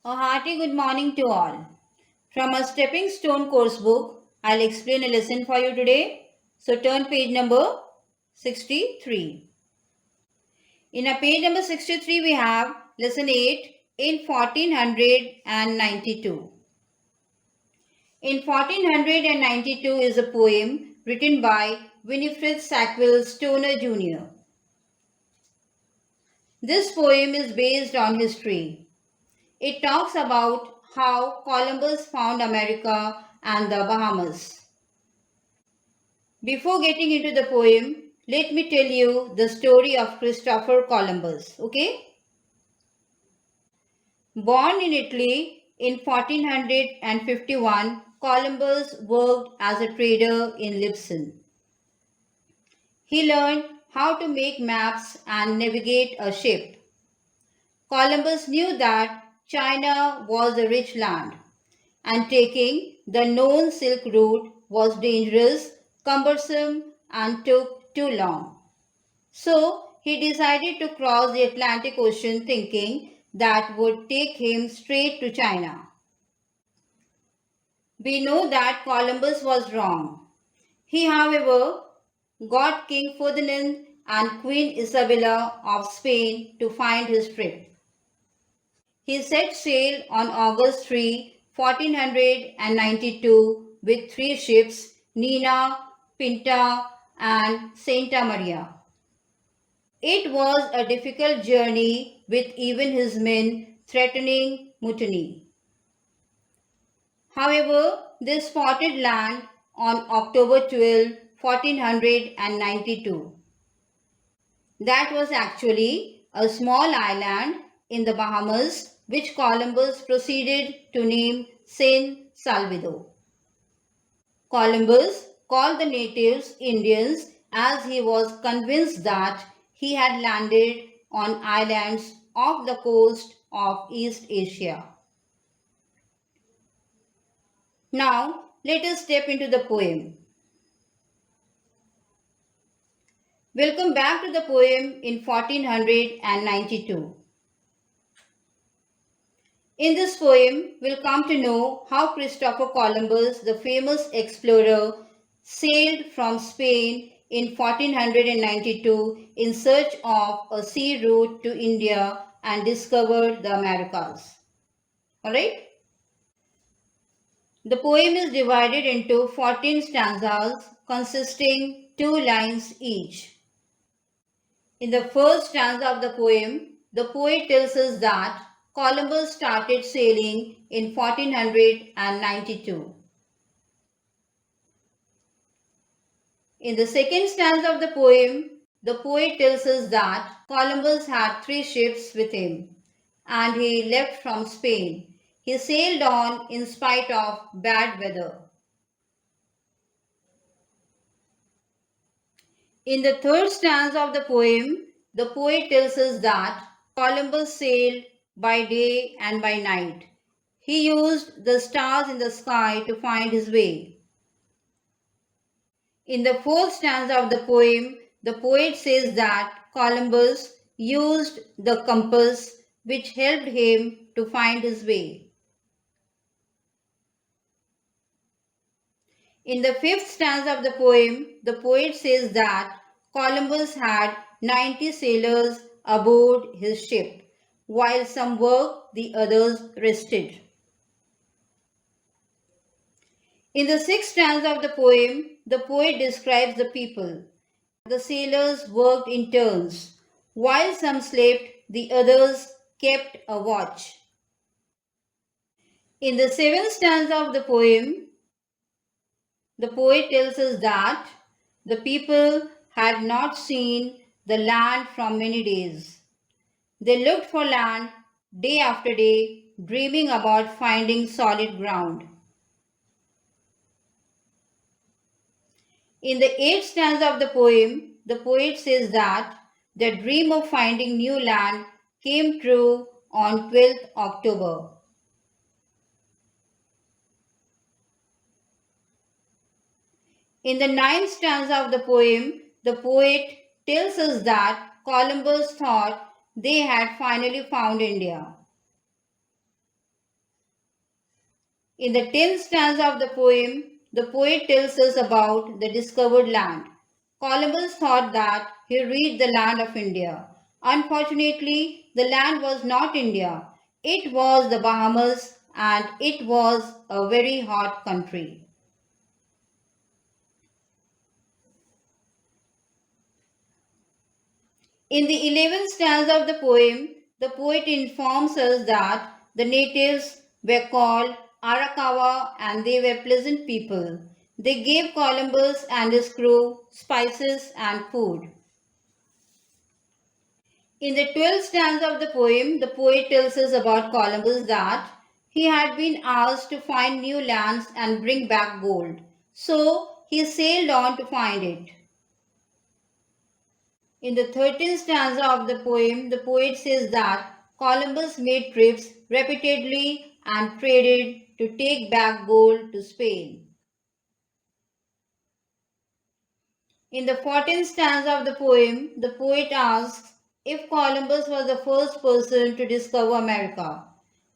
A hearty good morning to all. From a stepping stone course book, I'll explain a lesson for you today. So turn page number 63. In a page number 63 we have lesson 8 in 1492. In 1492 is a poem written by Winifred Sackville Storner Jr. This poem is based on history. It talks about how Columbus found America and the Bahamas. Before getting into the poem, let me tell you the story of Christopher Columbus, okay? Born in Italy in 1451, Columbus worked as a trader in Lisbon. He learned how to make maps and navigate a ship. Columbus knew that China was a rich land and taking the known Silk Route was dangerous, cumbersome, and took too long. So he decided to cross the Atlantic Ocean thinking that would take him straight to China. We know that Columbus was wrong. He, however, got King Ferdinand and Queen Isabella of Spain to find his trip. He set sail on August 3, 1492 with three ships, Nina, Pinta and Santa Maria. It was a difficult journey with even his men threatening mutiny. However, they spotted land on October 12, 1492. That was actually a small island in the Bahamas which Columbus proceeded to name San Salvador. Columbus called the natives Indians as he was convinced that he had landed on islands off the coast of East Asia. Now, let us step into the poem. Welcome back to the poem in 1492. In this poem, we'll come to know how Christopher Columbus, the famous explorer, sailed from Spain in 1492 in search of a sea route to India and discovered the Americas. Alright? The poem is divided into 14 stanzas consisting 2 lines each. In the first stanza of the poem, the poet tells us that Columbus started sailing in 1492. In the second stanza of the poem, the poet tells us that Columbus had 3 ships with him and he left from Spain. He sailed on in spite of bad weather. In the third stanza of the poem, the poet tells us that Columbus sailed by day and by night. He used the stars in the sky to find his way. In the fourth stanza of the poem, the poet says that Columbus used the compass which helped him to find his way. In the fifth stanza of the poem, the poet says that Columbus had 90 sailors aboard his ship. While some worked, the others rested. In the sixth stanza of the poem, the poet describes the people. The sailors worked in turns. While some slept, the others kept a watch. In the seventh stanza of the poem, the poet tells us that the people had not seen the land from many days. They looked for land day after day, dreaming about finding solid ground. In the eighth stanza of the poem, the poet says that the dream of finding new land came true on 12th October. In the ninth stanza of the poem, the poet tells us that Columbus thought they had finally found India. In the 10th stanza of the poem, the poet tells us about the discovered land. Columbus thought that he reached the land of India. Unfortunately, the land was not India. It was the Bahamas and it was a very hot country. In the 11th stanza of the poem, the poet informs us that the natives were called Arakawa and they were pleasant people. They gave Columbus and his crew spices and food. In the 12th stanza of the poem, the poet tells us about Columbus that he had been asked to find new lands and bring back gold. So he sailed on to find it. In the 13th stanza of the poem, the poet says that Columbus made trips repeatedly and traded to take back gold to Spain. In the 14th stanza of the poem, the poet asks if Columbus was the first person to discover America.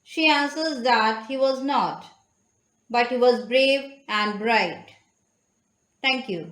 She answers that he was not, but he was brave and bright. Thank you.